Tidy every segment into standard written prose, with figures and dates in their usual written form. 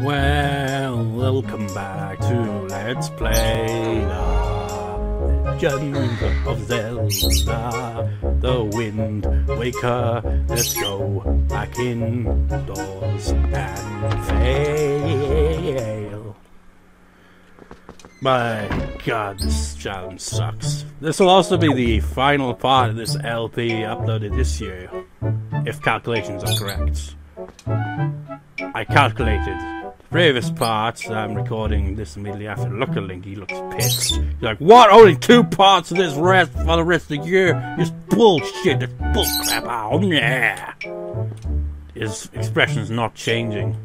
Well, welcome back to Let's Play The Legend of Zelda, the Wind Waker. Let's go back indoors and fail. My god, this challenge sucks. This will also be the final part of this LP uploaded this year, if calculations are correct. I calculated previous parts. I'm recording this immediately after. Look at Link, he looks pissed. He's like, what? Only 2 parts of this rest for the rest of the year? This bullshit, this bullcrap. Oh, yeah. His expression's not changing.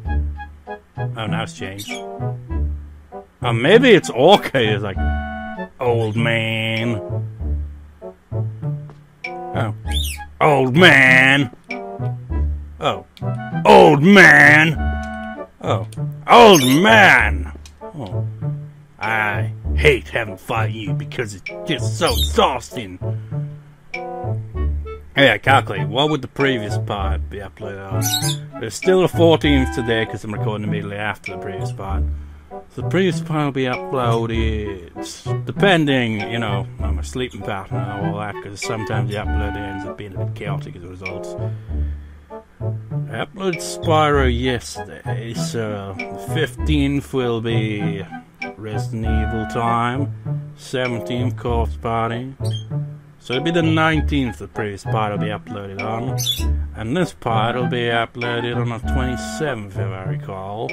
Oh, now it's changed. Oh, maybe it's Orca. He's like, old man. Oh. Old man. Oh. Old man. Oh. Old man! Oh. I hate having to fight you because it's just so exhausting. Yeah, calculate. What would the previous part be uploaded on? There's still the 14th today because I'm recording immediately after the previous part. So the previous part will be uploaded, depending, you know, on my sleeping pattern and all that, because sometimes the upload ends up being a bit chaotic as a result. I uploaded Spyro yesterday, so the 15th will be Resident Evil time, 17th Corpse Party, so it'll be the 19th the previous part will be uploaded on, and this part will be uploaded on the 27th if I recall,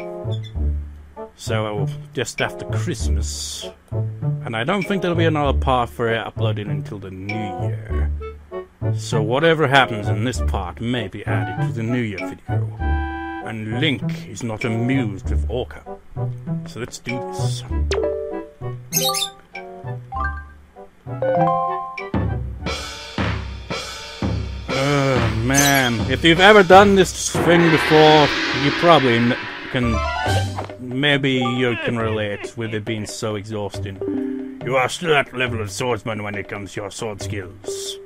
so just after Christmas, and I don't think there'll be another part for it uploaded until the New Year. So whatever happens in this part may be added to the New Year video. And Link is not amused with Orca. So let's do this. Oh man, if you've ever done this thing before, you probably can, maybe you can relate with it being so exhausting. You are still at the level of swordsman when it comes to your sword skills.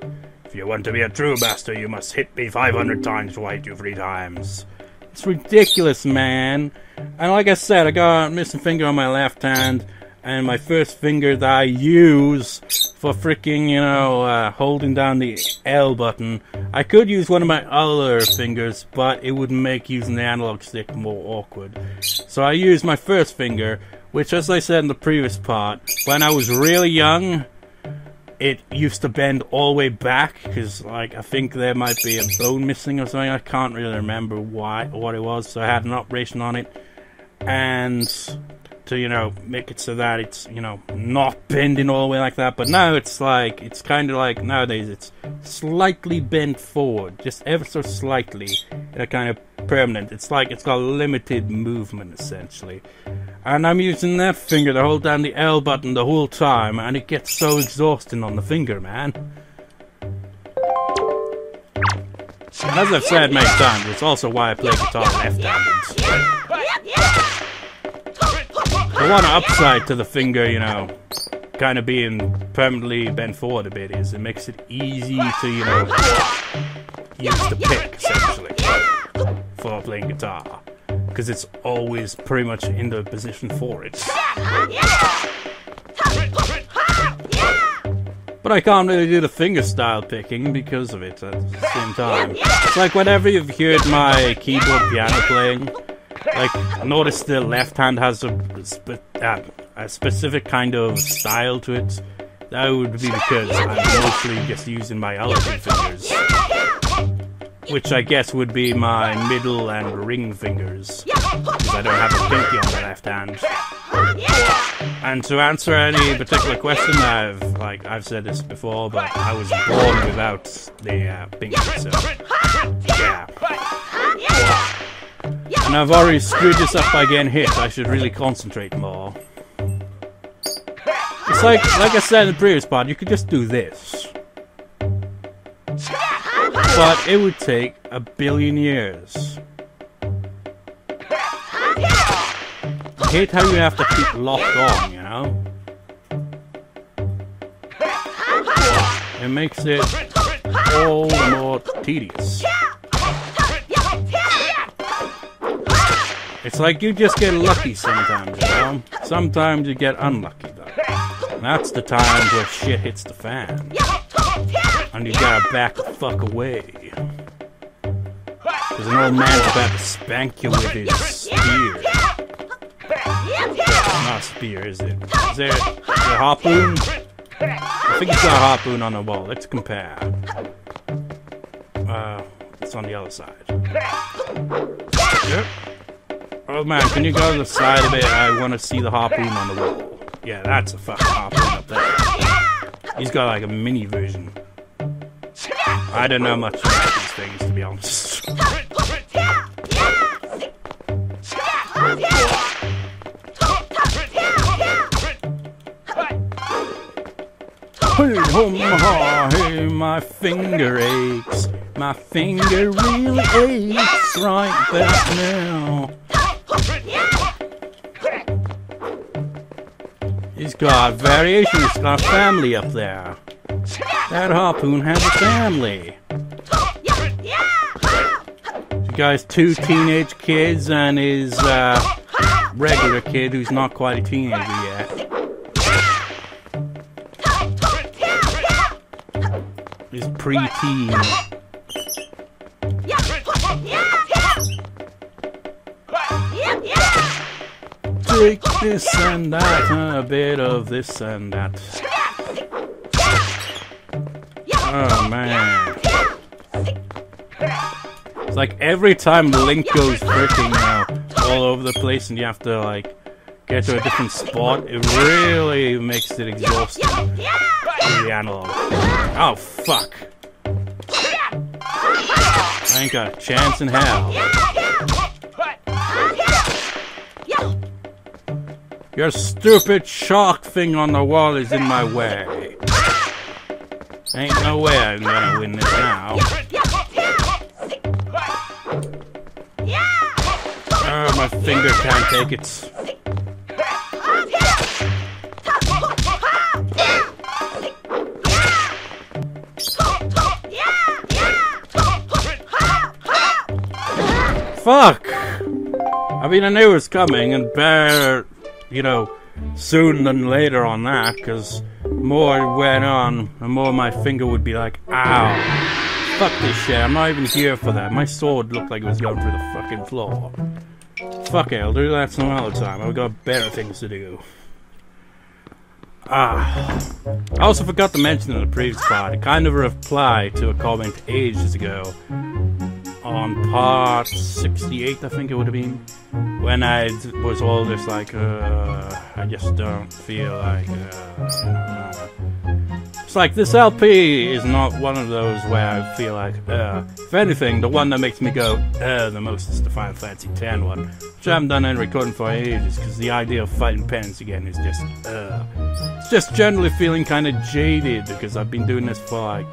If you want to be a true master, you must hit me 500 times before I hit you 3 times. It's ridiculous, man. And like I said, I got a missing finger on my left hand, and my first finger that I use for freaking, you know, holding down the L button. I could use one of my other fingers, but it would make using the analog stick more awkward. So I used my first finger, which, as I said in the previous part, when I was really young, it used to bend all the way back, because, like, I think there might be a bone missing or something. I can't really remember what it was, so I had an operation on it. And to, you know, make it so that it's, you know, not bending all the way like that. But now it's like, it's kind of like, nowadays it's slightly bent forward, just ever so slightly, in a kind of permanent. It's like it's got limited movement, essentially. And I'm using that finger to hold down the L button the whole time, and it gets so exhausting on the finger, man. And as I've said many times, it's also why I play guitar left-handed. The one upside to the finger, you know, kind of being permanently bent forward a bit is it makes it easy to, you know, use the pick, essentially, for playing guitar. Because it's always pretty much in the position for it. But I can't really do the fingerstyle picking because of it at the same time. It's like whenever you've heard my keyboard piano playing, like, notice the left hand has a specific kind of style to it. That would be because I'm mostly just using my other 2 fingers. Which I guess would be my middle and ring fingers, because I don't have a pinky on the left hand. And to answer any particular question, I've said this before, but I was born without the pinky, so yeah. And I've already screwed this up by getting hit. I should really concentrate more. It's like I said in the previous part, you could just do this. But it would take 1 billion years. I hate how you have to keep locked on, you know? It makes it all the more tedious. It's like you just get lucky sometimes, you know? Sometimes you get unlucky, though. And that's the time where shit hits the fan. And you gotta back the fuck away. Because an old man's about to spank you with his spear. It's not a spear, is it? Is there a harpoon? I think it's got a harpoon on the wall. Let's compare. It's on the other side. Yep. Oh man, can you go to the side of it? I want to see the harpoon on the wall. Yeah, that's a fucking harpoon up there. He's got like a mini version. I don't know much about these things, to be honest. Hey, my finger aches. My finger really aches right back now. He's got variation. He's got a family up there. That harpoon has a family. The guy's 2 teenage kids and his regular kid who's not quite a teenager yet. He's pre-teen. Take this and that, and a bit of this and that. Oh man. It's like every time Link goes freaking all over the place and you have to like get to a different spot, it really makes it exhausting with the analog. Oh fuck. I ain't got a chance in hell. Your stupid shark thing on the wall is in my way. Ain't no way I'm gonna win this now. Oh, my finger can't take it. Fuck! I mean, I knew it was coming, and better, you know, soon than later on that, because more it went on, the more my finger would be like, ow. Fuck this shit, I'm not even here for that. My sword looked like it was going through the fucking floor. Fuck it, I'll do that some other time. I've got better things to do. I also forgot to mention in the previous part, I kind of replied to a comment ages ago on part 68, I think it would have been, when I was all just like, I just don't feel like, it's like, this LP is not one of those where I feel like, if anything, the one that makes me go, the most is the Final Fantasy X one, which I haven't done any recording for ages, because the idea of fighting penance again is just, it's just generally feeling kind of jaded, because I've been doing this for like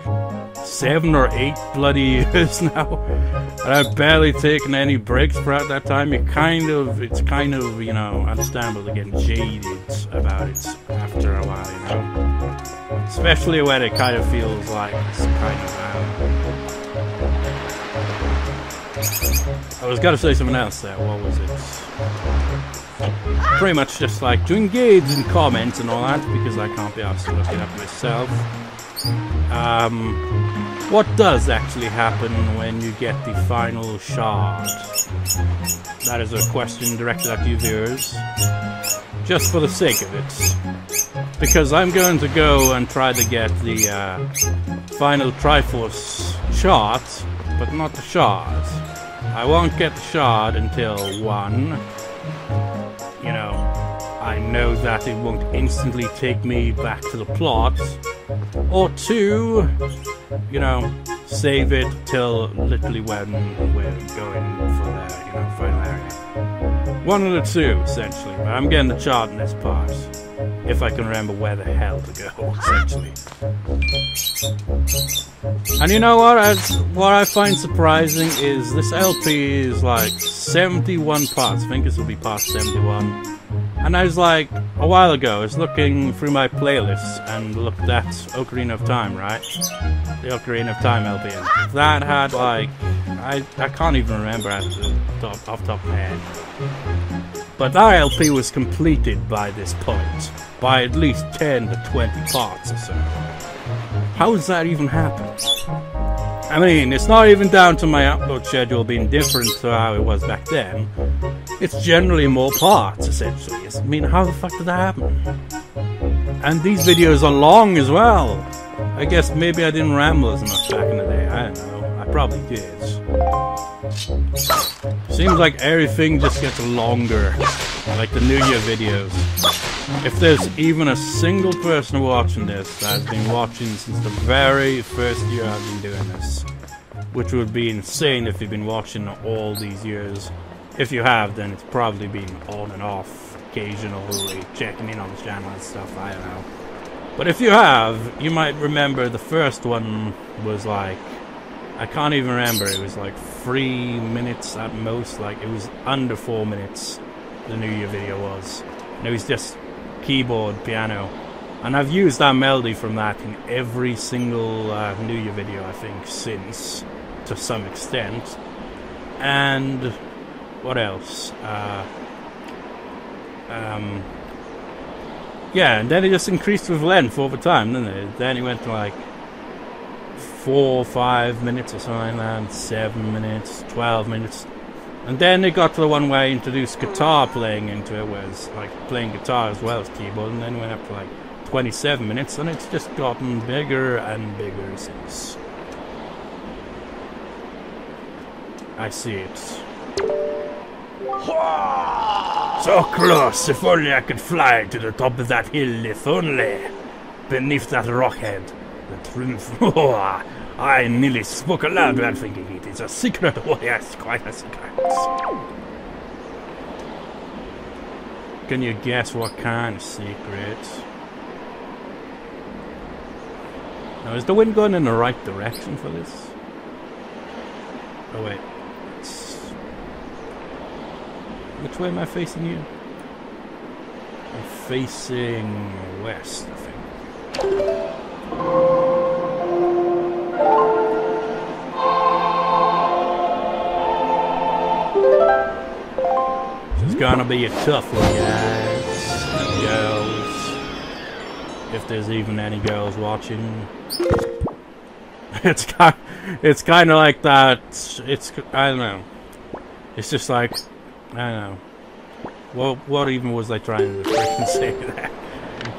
7 or 8 bloody years now, and I've barely taken any breaks throughout that time. It's kind of, you know, understandable to get jaded about it after a while, you know? Especially when it kind of feels like it's kind of, I was gonna say something else there, what was it? Pretty much just like to engage in comments and all that, because I can't be asked to look it up myself. What does actually happen when you get the final shard? That is a question directed at you viewers. Just for the sake of it. Because I'm going to go and try to get the final Triforce shard, but not the shard. I won't get the shard until 1, you know, I know that it won't instantly take me back to the plot, or 2, you know, save it till literally when we're going for the, you know, final area. 1 of the 2, essentially, but I'm getting the chart in this part, if I can remember where the hell to go, essentially. And you know what? What I find surprising is this LP is like 71 parts. I think this will be part 71. And I was like, a while ago, I was looking through my playlists and looked at Ocarina of Time, right? The Ocarina of Time LP. That had like I can't even remember at the top, off the top of my head. But our LP was completed by this point, by at least 10 to 20 parts or so. How does that even happen? I mean, it's not even down to my upload schedule being different to how it was back then. It's generally more parts, essentially. I mean, how the fuck did that happen? And these videos are long as well. I guess maybe I didn't ramble as much back in the day, I don't know. I probably did. Seems like everything just gets longer, like the New Year videos. If there's even a single person watching this that has been watching since the very first year I've been doing this, which would be insane if you've been watching all these years. If you have, then it's probably been on and off, occasionally checking in on the channel and stuff, I don't know. But if you have, you might remember the first one was like, I can't even remember, it was like 3 minutes at most, like it was under 4 minutes, the New Year video was. And it was just keyboard, piano. And I've used that melody from that in every single New Year video, I think, since, to some extent. And what else? Yeah, and then it just increased with length over time, didn't it? Then it went to like 4 or 5 minutes or something like that, 7 minutes, 12 minutes. And then it got to the one where I introduced guitar playing into it, where it's like playing guitar as well as keyboard, and then it went up to like 27 minutes, and it's just gotten bigger and bigger since. I see it. So close, if only I could fly to the top of that hill, if only. Beneath that rockhead, the Triforce. I nearly spoke aloud while thinking it is a secret. Oh yes, quite a secret. Can you guess what kind of secret? Now, is the wind going in the right direction for this? Oh wait. Which way am I facing you? I'm facing west, I think. This is gonna be a tough one, guys and girls. If there's even any girls watching. It's kind of like that. I don't know. It's just like, I don't know. What even was I trying to freaking say there?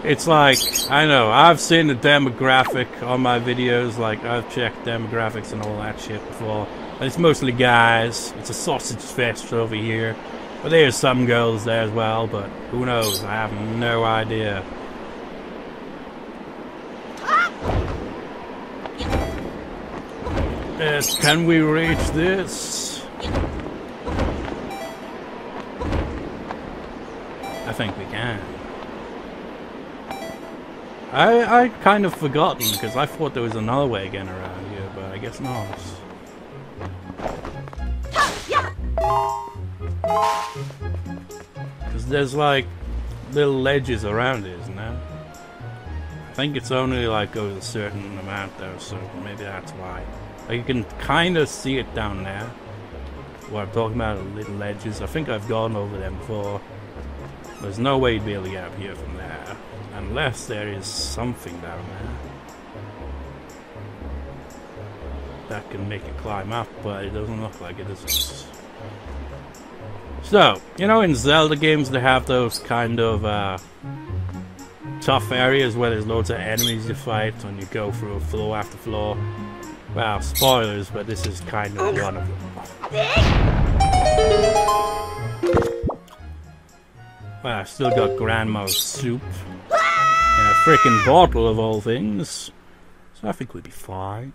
It's like, I know, I've seen the demographic on my videos, like I've checked demographics and all that shit before. And it's mostly guys. It's a sausage fest over here. But there's some girls there as well, but who knows? I have no idea. Yes, can we reach this? I think we can. I kind of forgotten because I thought there was another way again around here, but I guess not. Because there's like little ledges around it, isn't there? I think it's only like goes a certain amount though, so maybe that's why. Like you can kind of see it down there. Where I'm talking about little ledges. I think I've gone over them before. There's no way you'd be able to get up here from there. Unless there is something down there that can make it climb up, but it doesn't look like it is. So, you know in Zelda games they have those kind of tough areas where there's loads of enemies you fight and you go through floor after floor. Well, spoilers, but this is kind of one of them. Well, I've still got grandma's soup in a freaking bottle of all things, so I think we'll be fine.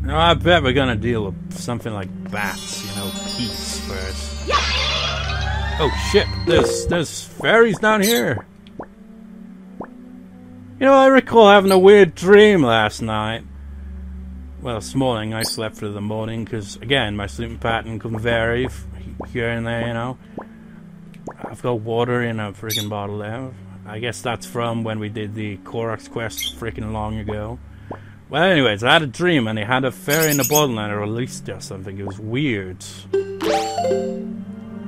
Now, I bet we're gonna deal with something like bats, you know, peace first. Oh shit, there's fairies down here. You know, I recall having a weird dream last night. Well, this morning, I slept through the morning, because, again, my sleeping pattern can vary here and there, you know. I've got water in a freaking bottle there. I guess that's from when we did the Korok's quest freaking long ago. Well, anyways, I had a dream and I had a fairy in a bottle and I released it or something. It was weird.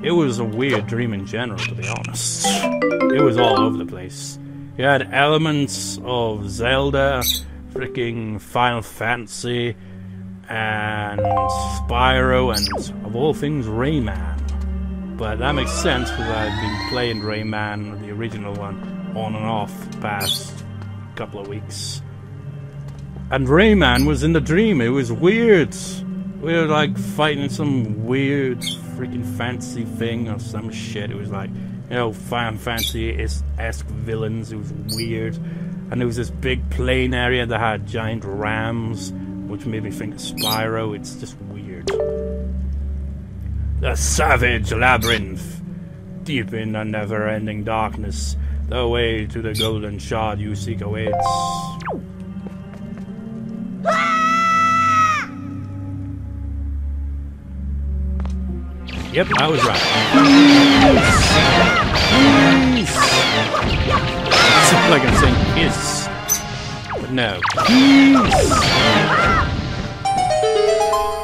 It was a weird dream in general, to be honest. It was all over the place. You had elements of Zelda, freaking Final Fantasy, and Spyro, and of all things, Rayman. But that makes sense because I've been playing Rayman, the original one, on and off the past couple of weeks. And Rayman was in the dream. It was weird. We were like fighting some weird freaking fantasy thing or some shit. It was like, you know, Final Fantasy-esque villains. It was weird. And there was this big plain area that had giant rams, which made me think of Spyro. It's just weird. The savage labyrinth. Deep in the never-ending darkness, the way to the golden shard you seek awaits. Yep, I was right. It sounds like I'm saying kiss. But no.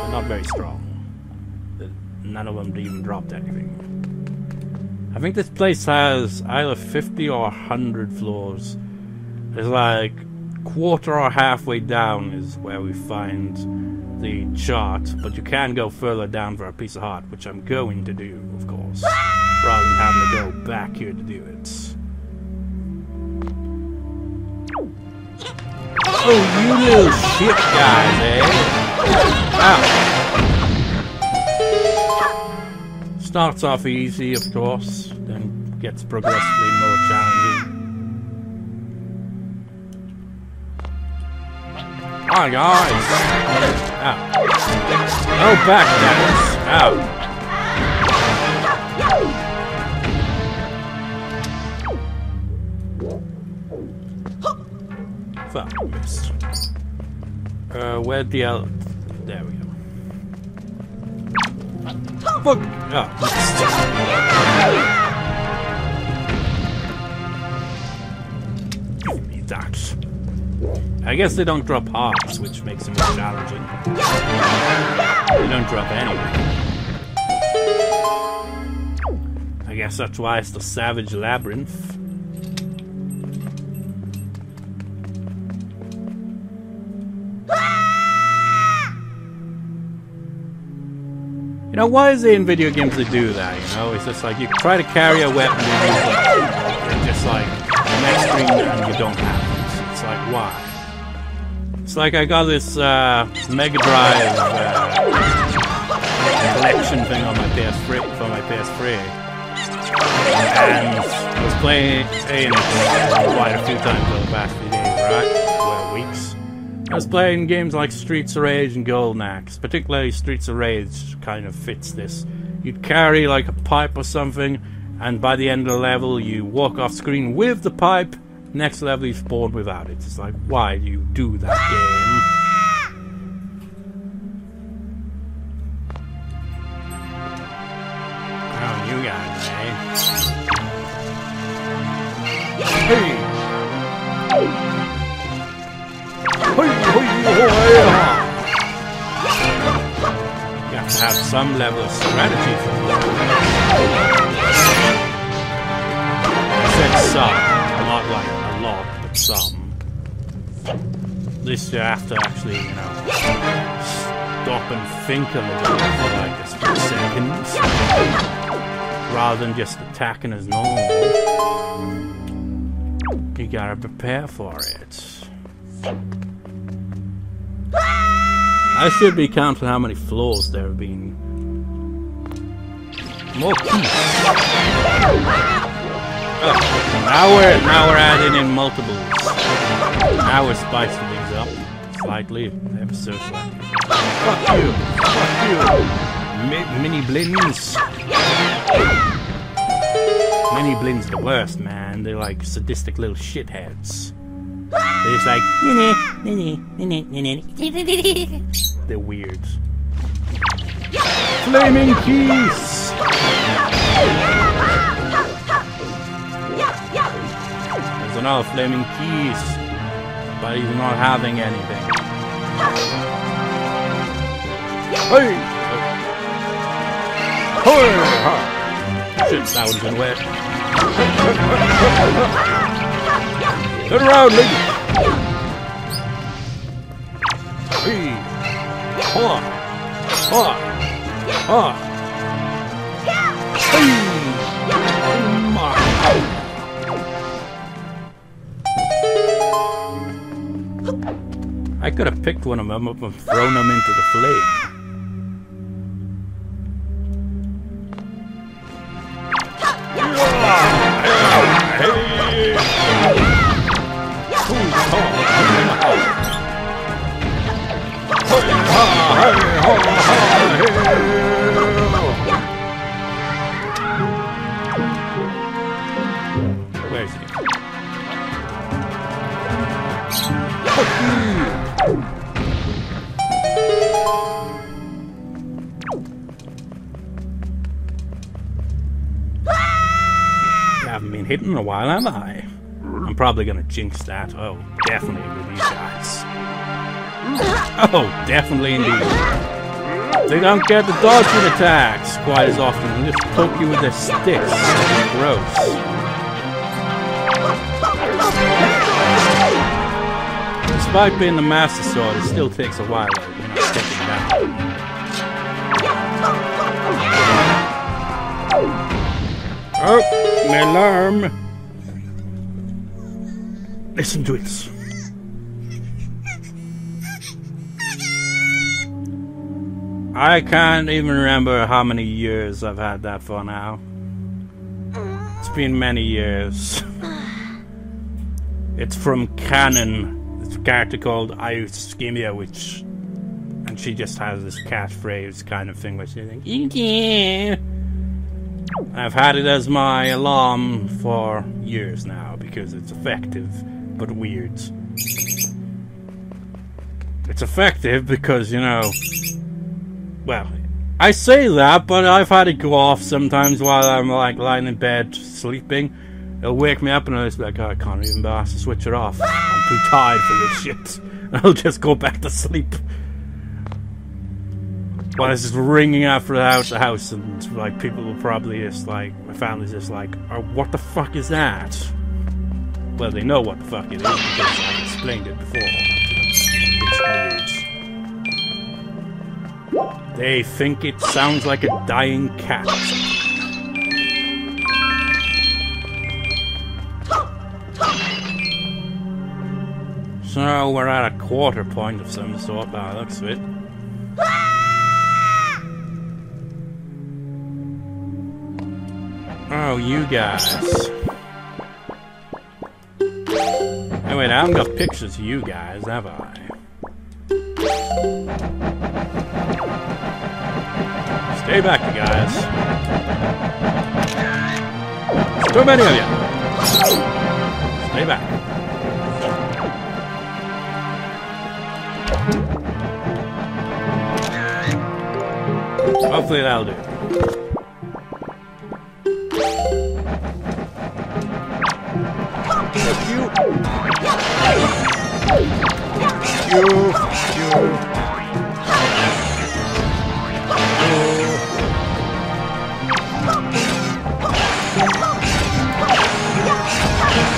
They're not very strong. None of them even dropped anything. I think this place has either 50 or 100 floors. It's like quarter or halfway down is where we find the chart, but you can go further down for a piece of heart, which I'm going to do, of course, rather than having to go back here to do it. Oh, you little shit guys, eh? Ow. Starts off easy, of course, then gets progressively more challenging. Hi guys! Ow. Oh, back dance! Ow! Fuck, missed. Where'd the L... There we go. Fuck! Oh, missed. Give me that. I guess they don't drop hearts, which makes them more challenging. They don't drop anything. I guess that's why it's the Savage Labyrinth. You know, why is it in video games they do that, you know? It's just like, you try to carry a weapon and use it, and just like, the next screen and you don't have it. It's like, why? It's like I got this Mega Drive collection thing on my PS3 for my PS3, and I was playing it quite a few times over the past few days, right? Well, weeks. I was playing games like Streets of Rage and Golden Axe. Particularly Streets of Rage kind of fits this. You'd carry like a pipe or something, and by the end of the level, you walk off screen with the pipe. Next level, you spawn without it. It's like, why do you do that game? Oh, you guys, eh? Hey! You have to have some level of strategy for that. I said some, not like a lot, but some. At least you have to actually, you know, stop and think a little bit for like a split seconds, rather than just attacking as normal. You gotta prepare for it. I should be counting how many floors there have been. More keys. Oh, now we're adding in multiples. Now we're spicing things up slightly, ever so slightly. Fuck you! Fuck you! Mini blins. Mini blins the worst, man. They're like sadistic little shitheads. They're just like, they're weird. Flaming keys! There's another flaming keys, but he's not having anything. Hey! Shit, that one's been wet. Turn around, lady! Hey! Ha! Ha! Ha! Hey! I could have picked one of them up and thrown them into the flame. Where is he? I haven't been hit in a while, have I? I'm probably gonna jinx that. Oh, definitely with these guys. Oh, definitely indeed. They don't get the dodging attacks quite as often. They just poke you with their sticks. Gross. Despite being the Master Sword, it still takes a while to take it down. Oh, my alarm! Listen to it. I can't even remember how many years I've had that for now. It's been many years. It's from Canon. It's a character called Iuskimia, and she just has this catchphrase kind of thing where she's like, yeah. I've had it as my alarm for years now because it's effective, but weird. It's effective because, you know, well, I say that, but I've had it go off sometimes while I'm like lying in bed sleeping. It'll wake me up and I'll just be like, oh, I can't even be asked to switch it off. I'm too tired for this shit. I'll just go back to sleep. While it's just ringing out throughout the house, and like people will probably just like, my family's just like, oh, what the fuck is that? Well, they know what the fuck it is because I've explained it before. It's weird. They think it sounds like a dying cat. So we're at a quarter point of some sort by the looks of it. Oh, you guys. Oh wait, I haven't got pictures of you guys, have I? Stay back, you guys. There's too many of you. Stay back. Hopefully that'll do.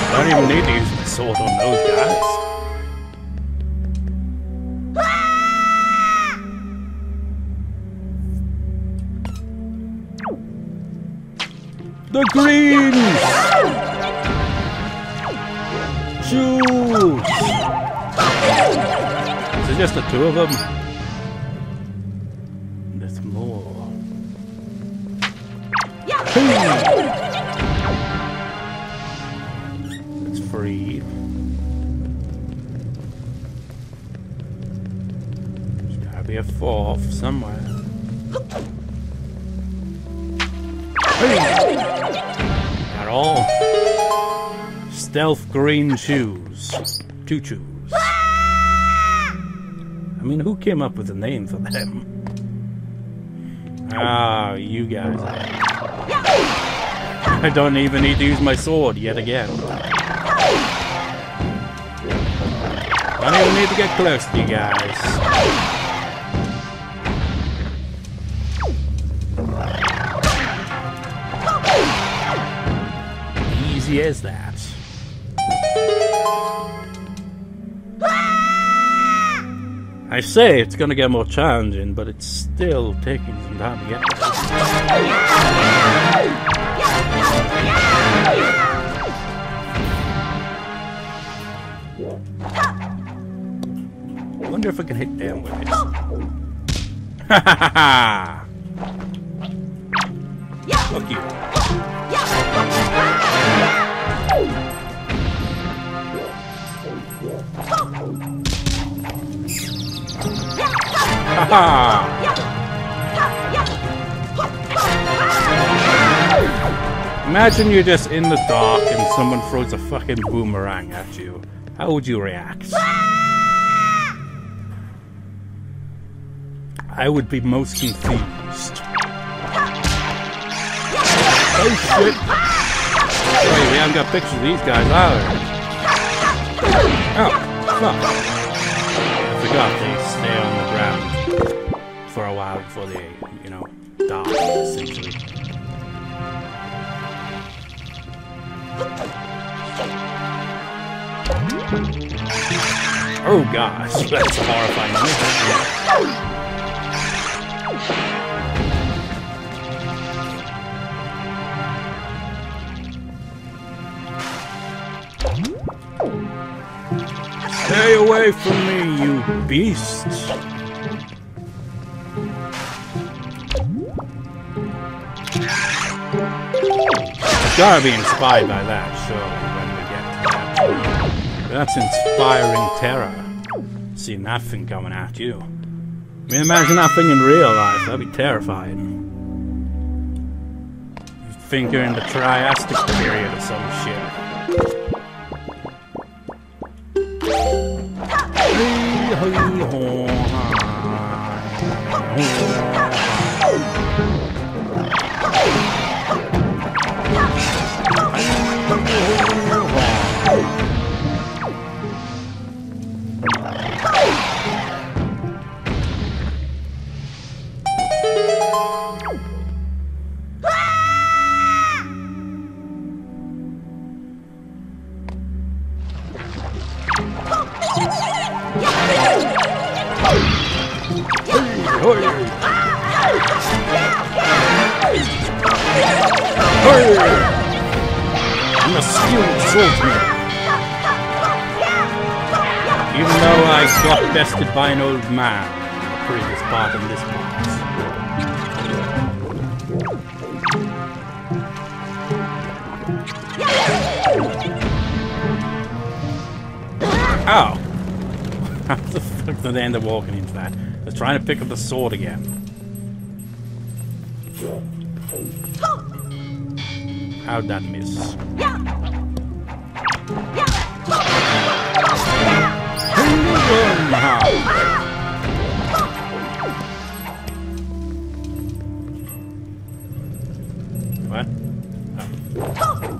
I don't even need to use my sword on those guys. The greens! Choose! Is it just the two of them? There's more. It's free. There's gotta be a fourth somewhere. At all. Stealth green shoes. Two shoes. I mean, who came up with a name for them? Ah, you guys. I don't even need to use my sword yet again. I don't even need to get close to you guys. easy as that. I say it's gonna get more challenging, but it's still taking some time to get there. I wonder if I can hit them with it. Ha ha ha ha! Fuck you. Haha! Imagine you're just in the dark and someone throws a fucking boomerang at you. How would you react? I would be most confused. Oh shit! Wait, we haven't got pictures of these guys either. Oh, fuck. I forgot they stay on the ground for a while before they, you know, die, essentially. Oh gosh, that's horrifying. Stay away from me, you beast! I've gotta be inspired by that, surely, when we get to that. That's inspiring terror. Seeing that thing coming at you. I mean, imagine that thing in real life. That'd be terrifying. You think you're in the Triassic period or some shit. I'm a skilled swordsman. Even though I got bested by an old man in the previous part in this part. Ow! How the fuck did I end up walking into that? I was trying to pick up the sword again. How'd that miss? What? Oh.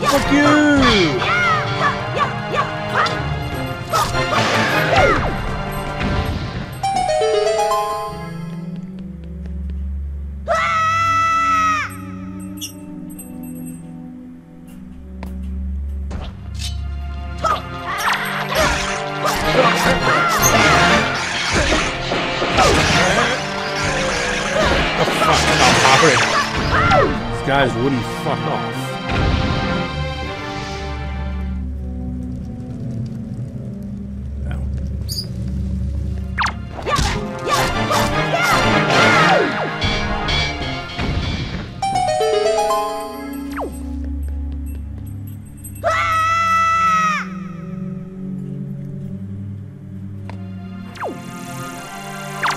Fuck you! These guys wouldn't fuck off. No.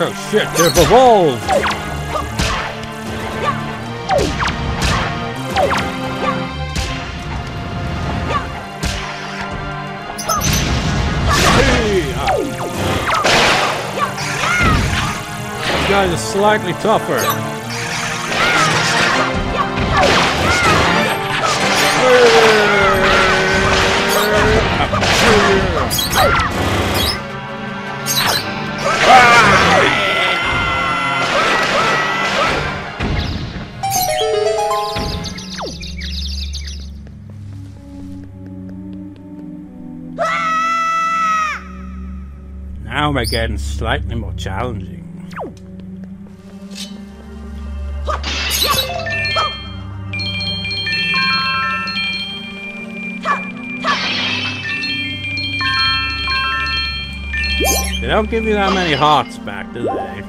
Oh shit, they're evolved! These guys are slightly tougher. Now we're getting slightly more challenging. They don't give you that many hearts back, do they?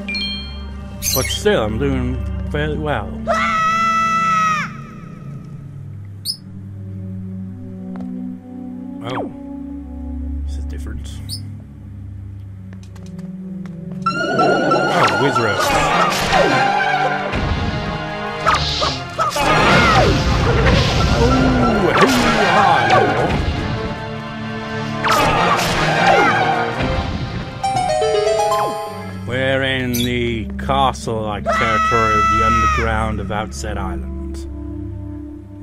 But still, I'm doing fairly well. Oh. This is different. Oh, Wizard. Oh, hoo-ha! We're in the castle-like territory of the underground of Outset Island.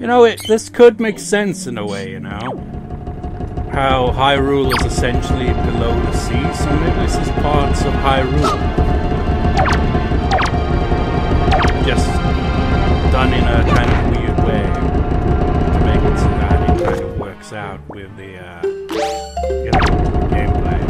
You know, this could make sense in a way, you know? How Hyrule is essentially below the sea, so maybe this is parts of Hyrule. Just done in a kind of weird way to make it so that it kind of works out with the, you know, gameplay.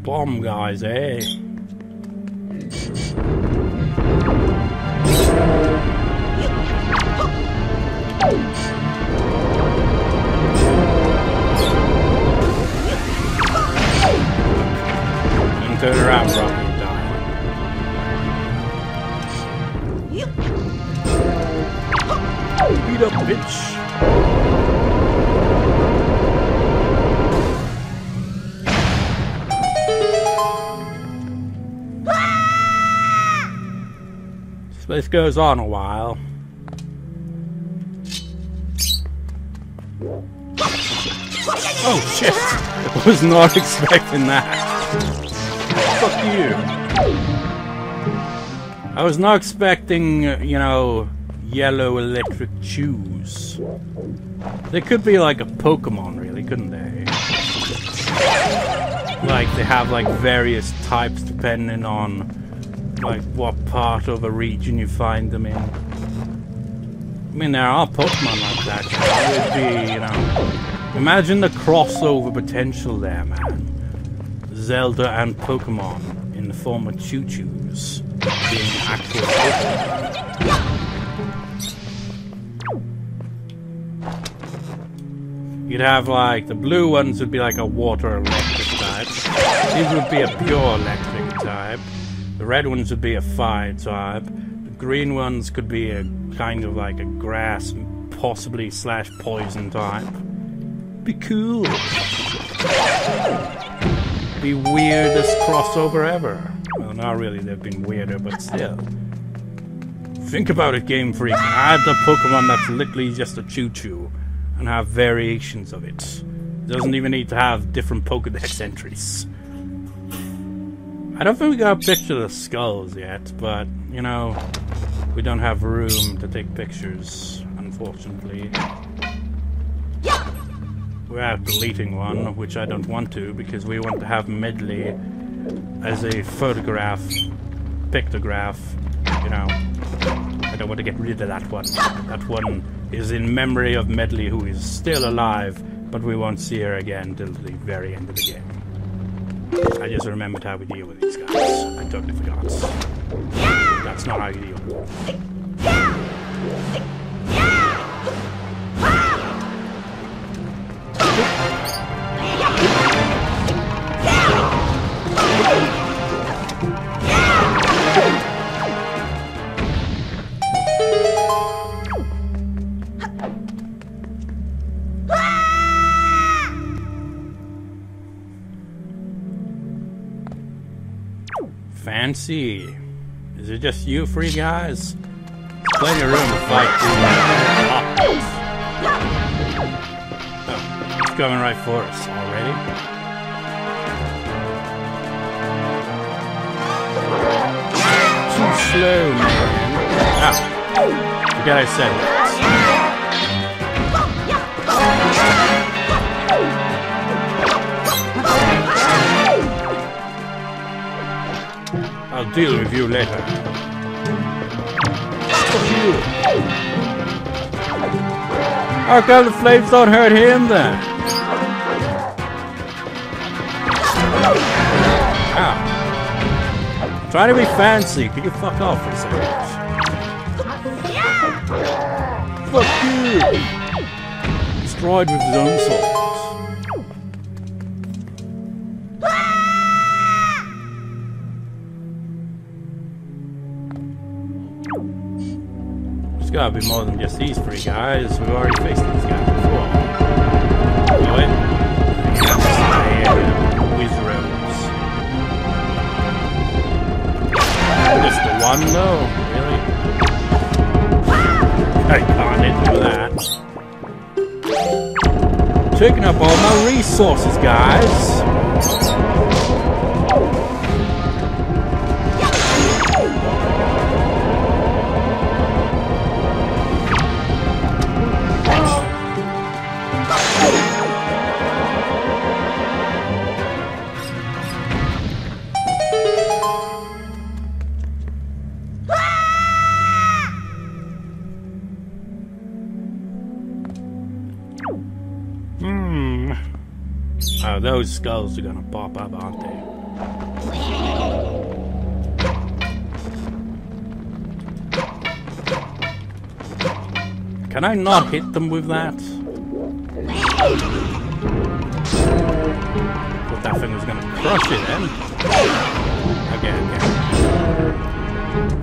Bomb guys, eh? And turn around, bro. Beat up, bitch. This goes on a while. Oh shit! I was not expecting that. Fuck you. I was not expecting, you know, yellow electric shoes. They could be like a Pokemon, really, couldn't they? Like, they have like various types depending on like what part of a region you find them in. I mean, there are Pokemon like that. It would be, you know, imagine the crossover potential there, man. Zelda and Pokemon in the form of choo-choos being actual Pokemon. You'd have like the blue ones would be like a water electric type. These would be a pure electric type. The red ones would be a fire type. The green ones could be a kind of like a grass, possibly slash poison type. Be cool. The weirdest crossover ever. Well, not really, they've been weirder, but still. Think about it, Game Freak. Add the Pokemon that's literally just a choo-choo and have variations of it. It doesn't even need to have different Pokedex entries. I don't think we got a picture of the skulls yet, but, you know, we don't have room to take pictures, unfortunately. We're deleting one, which I don't want to, because we want to have Medley as a photograph, pictograph, you know. I don't want to get rid of that one. That one is in memory of Medley, who is still alive, but we won't see her again till the very end of the game. I just remembered how we deal with these guys. I totally forgot. That's not how you deal with them. Fancy. Is it just you three guys? plenty of room to fight the octopus. Oh, it's coming right for us already. Too slow, man. Ah, forgot I said that. I'll deal with you later. How come the flames don't hurt him then? Ow. I'm trying to be fancy. Could you fuck off for a second? Fuck you! Destroyed with his own sword. Gotta be more than just these three guys. We've already faced these guys before. Know it? Wizards. Just the one though? Really? I can't do that. Taking up all my resources, guys. Oh, those skulls are gonna pop up, aren't they? Can I not hit them with that? Thought that thing was gonna crush it then. Okay.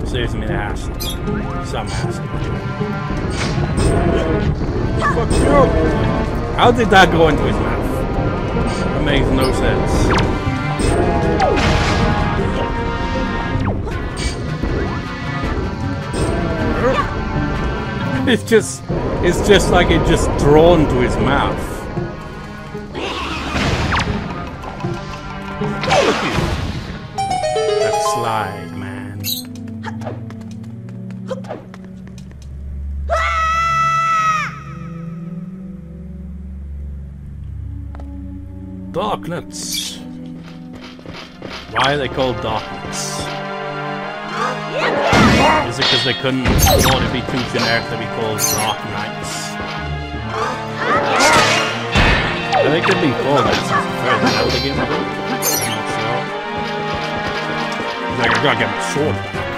Saves me the hassle. Some hassle. Fuck you! How did that go into his mouth? That makes no sense. It's just like it just drawn to his mouth. Look at that slide, man. Darklets. Why are they called darklets? Is it because they couldn't afford to be too generic to be called Dark Knights? I think they've been called that since the first Zelda game, I think. I'm not sure. He's like, I gotta get my sword back.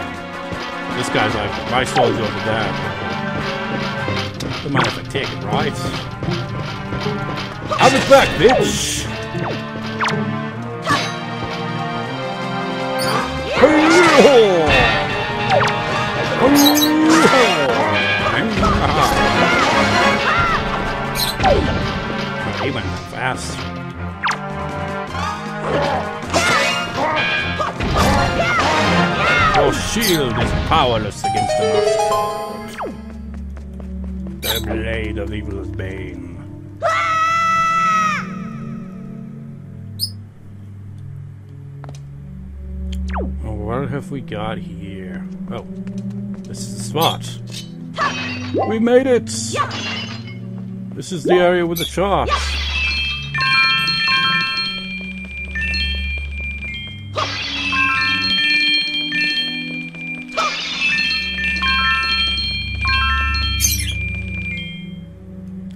This guy's like, my sword's over there. Don't mind if I take it, right? I'll be back, bitch! He went fast. Your shield is powerless against the sword. The blade of evil's bane. What have we got here? Oh, this is the spot. We made it! This is the area with the chart.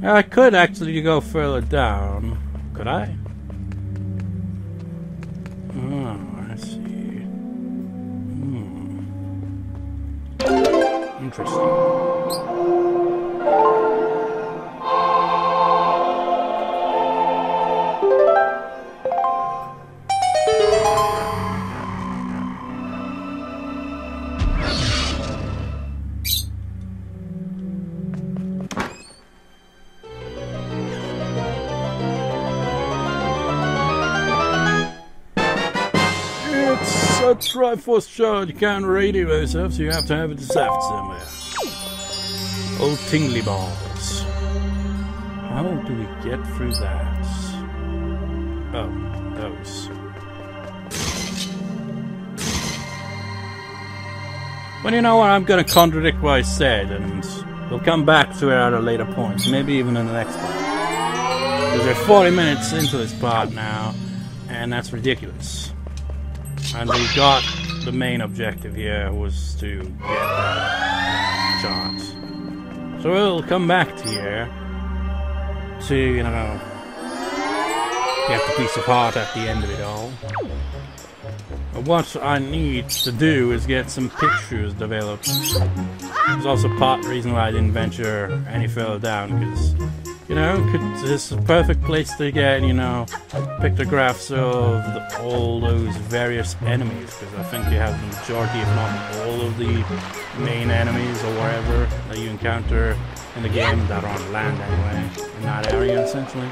I could actually go further down. Could I? Oh, I see. Interesting. It's a Triforce shard. You can't radio yourself, so you have to have it deciphered somewhere. Old tingly balls. How do we get through that? Oh, those. Well, you know what? I'm gonna contradict what I said, and we'll come back to it at a later point. Maybe even in the next part. Because we're 40 minutes into this part now, and that's ridiculous. And we got the main objective here was to get that chart. So we'll come back to here to, you know, get the piece of heart at the end of it all. But what I need to do is get some pictures developed. There's also part of the reason why I didn't venture any further down, because, you know, this is a perfect place to get, you know, pictographs of all those various enemies, because I think you have the majority, if not all of the main enemies or whatever that you encounter in the game that are on land anyway, in that area essentially.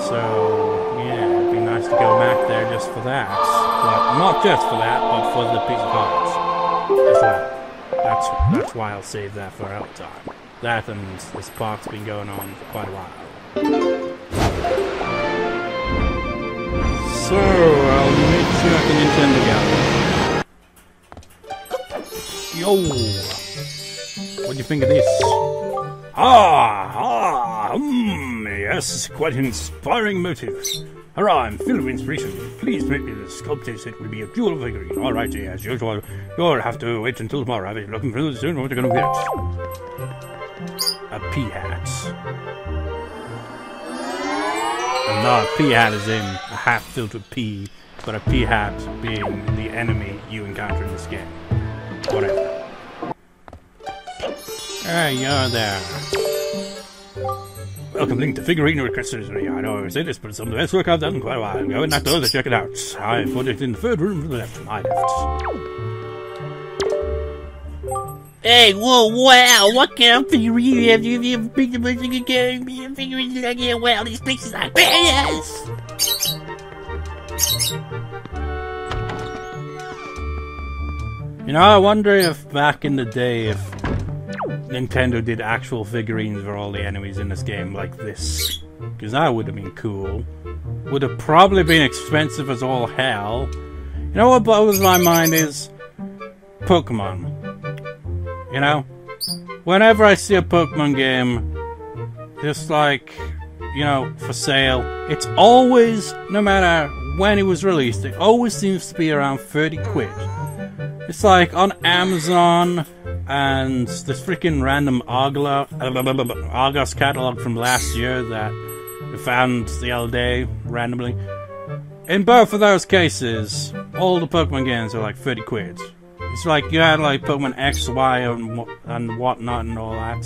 So, yeah, it'd be nice to go back there just for that. But not just for that, but for the piece of hearts as well. That's why I'll save that for another time. That and this part's been going on for quite a while. So, I'll make sure I can intend to go. Yo! What do you think of this? Yes, quite an inspiring motive. Hurrah, I'm filled with inspiration. Please make me the sculpted set will be a beautiful figurine. Alright, as usual, you'll have to wait until tomorrow. I'll be looking for the soon what you're gonna get. A pea hat. And not a pea hat as in a hat filled with pea, but a pea hat being the enemy you encounter in this game. Whatever. Hey, you're there. Welcome, Link, to Figurine Accessory. I know I say this, but it's some of the best work I've done in quite a while. Go in that door to check it out. I put it in the third room to the left, to my left. Hey, whoa, wow, what kind of figurine have you ever picked up a figurines like here? Wow, these places are badass! You know, I wonder if back in the day, if Nintendo did actual figurines for all the enemies in this game like this. Because that would have been cool. Would have probably been expensive as all hell. You know what blows my mind is Pokemon. You know? Whenever I see a Pokemon game, just like, you know, for sale, it's always, no matter when it was released, it always seems to be around 30 quid. It's like on Amazon, and this freaking random Argos catalog from last year that we found the other day randomly. In both of those cases, all the Pokemon games are like 30 quid. It's like you had like Pokemon X, Y, and whatnot and all that.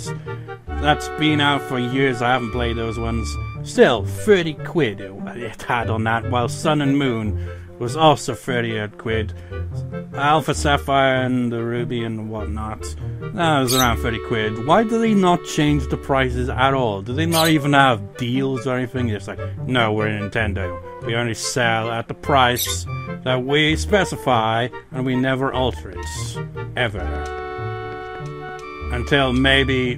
That's been out for years. I haven't played those ones. Still, 30 quid it had on that, while Sun and Moon was also 30 quid. Alpha Sapphire and the Ruby and whatnot, that was around 30 quid. Why do they not change the prices at all? Do they not even have deals or anything? It's like, no, we're Nintendo. We only sell at the price that we specify, and we never alter it. Ever. Until maybe,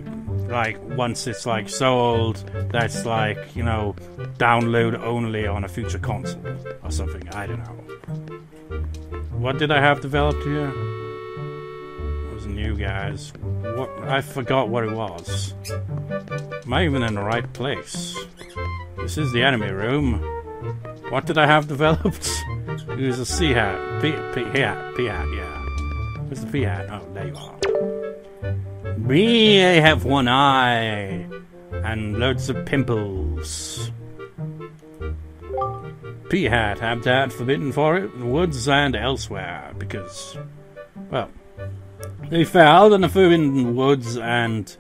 like, once it's, like, so old that's, like, you know, download only on a future console or something. I don't know. What did I have developed here? It was new, guys. What? I forgot what it was. Am I even in the right place? This is the enemy room. What did I have developed? It was a C hat. P hat, yeah. Where's the P hat? Oh, there you are. Me, I have one eye. And loads of pimples. P hat, habitat forbidden for it in the woods and elsewhere, because, well, they found in the forbidden woods and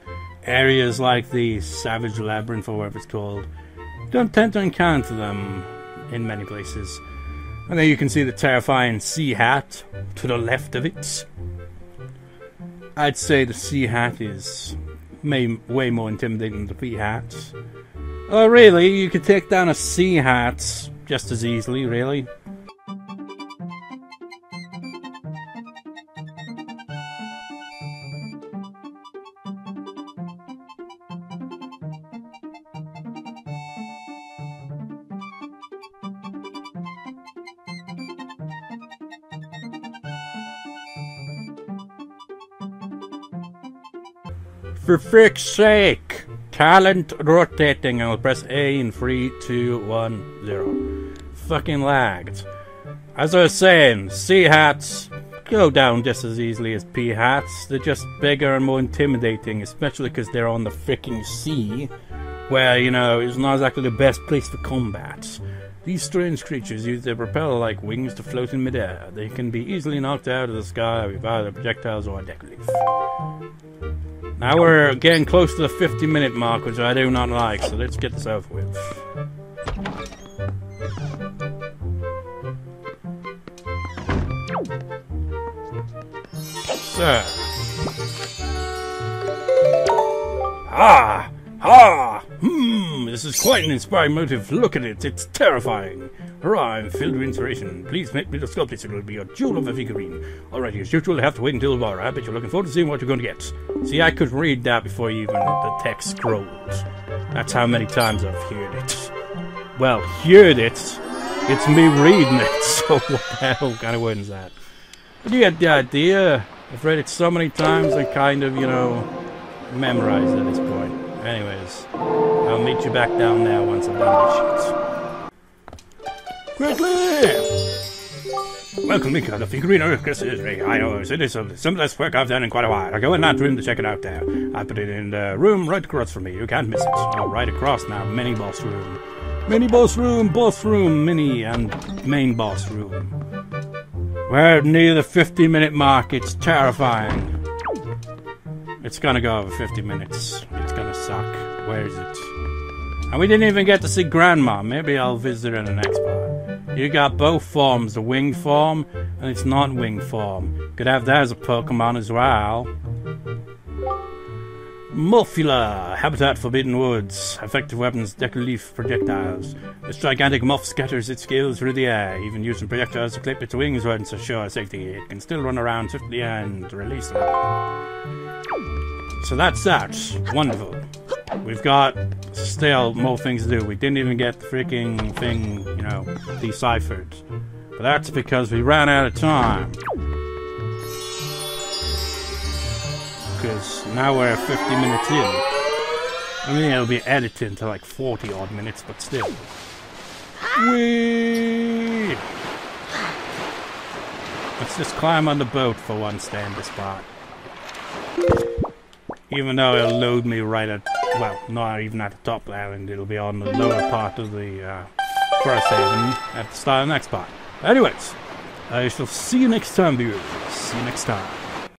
areas like the Savage Labyrinth, or whatever it's called. Don't tend to encounter them in many places. And there you can see the terrifying sea hat to the left of it. I'd say the sea hat is way more intimidating than the P hat. Oh, really? You could take down a sea hat just as easily, really. For frick's sake! Talent rotating. I'll press A in 3, 2, 1, 0. Fucking lagged. As I was saying, C hats go down just as easily as P hats. They're just bigger and more intimidating, especially because they're on the freaking sea, where, you know, it's not exactly the best place for combat. These strange creatures use their propeller-like wings to float in midair. They can be easily knocked out of the sky with either projectiles or a deku leaf. Now we're getting close to the 50-minute mark, which I do not like, so let's get this over with. So. This is quite an inspiring motive. Look at it, it's terrifying. Hurrah, I'm filled with inspiration. Please make me the sculpt this. It will be a jewel of a figurine. Alrighty, as usual, I have to wait until tomorrow. I bet you're looking forward to seeing what you're going to get. See, I could read that before even the text scrolls. That's how many times I've heard it. Well, heard it. It's me reading it, so what the hell kind of word is that? But you get the idea. I've read it so many times I kind of, you know, memorized at this point. Anyways, I'll meet you back down there once I've done this shit. Quickly! Welcome, Mika, the figurine Orca surgery. I know, it is the simplest work I've done in quite a while. I go in that room to check it out there. I put it in the room right across from me. You can't miss it. Oh, right across now. Mini boss room. Mini boss room, mini and main boss room. We're near the 50-minute mark. It's terrifying. It's gonna go over 50 minutes. It's gonna suck. Where is it? And we didn't even get to see Grandma. Maybe I'll visit her in the next part. You got both forms, the wing form and its non-wing form. Could have that as a Pokemon as well. Muffula, Habitat Forbidden Woods. Effective weapons, deku leaf projectiles. This gigantic muff scatters its scales through the air. Even using projectiles to clip its wings won't ensure safety. It can still run around swiftly and release them. So that's that. Wonderful. We've got still more things to do. We didn't even get the freaking thing, you know, deciphered. But that's because we ran out of time. Because now we're 50 minutes in. I mean, it'll be edited to like 40 odd minutes, but still. Whee! Let's just climb on the boat for one stay in this spot. Even though it'll load me right at, well, not even at the top island, it'll be on the lower part of the first haven at the start of the next part. Anyways, I shall see you next time, viewers. See you next time.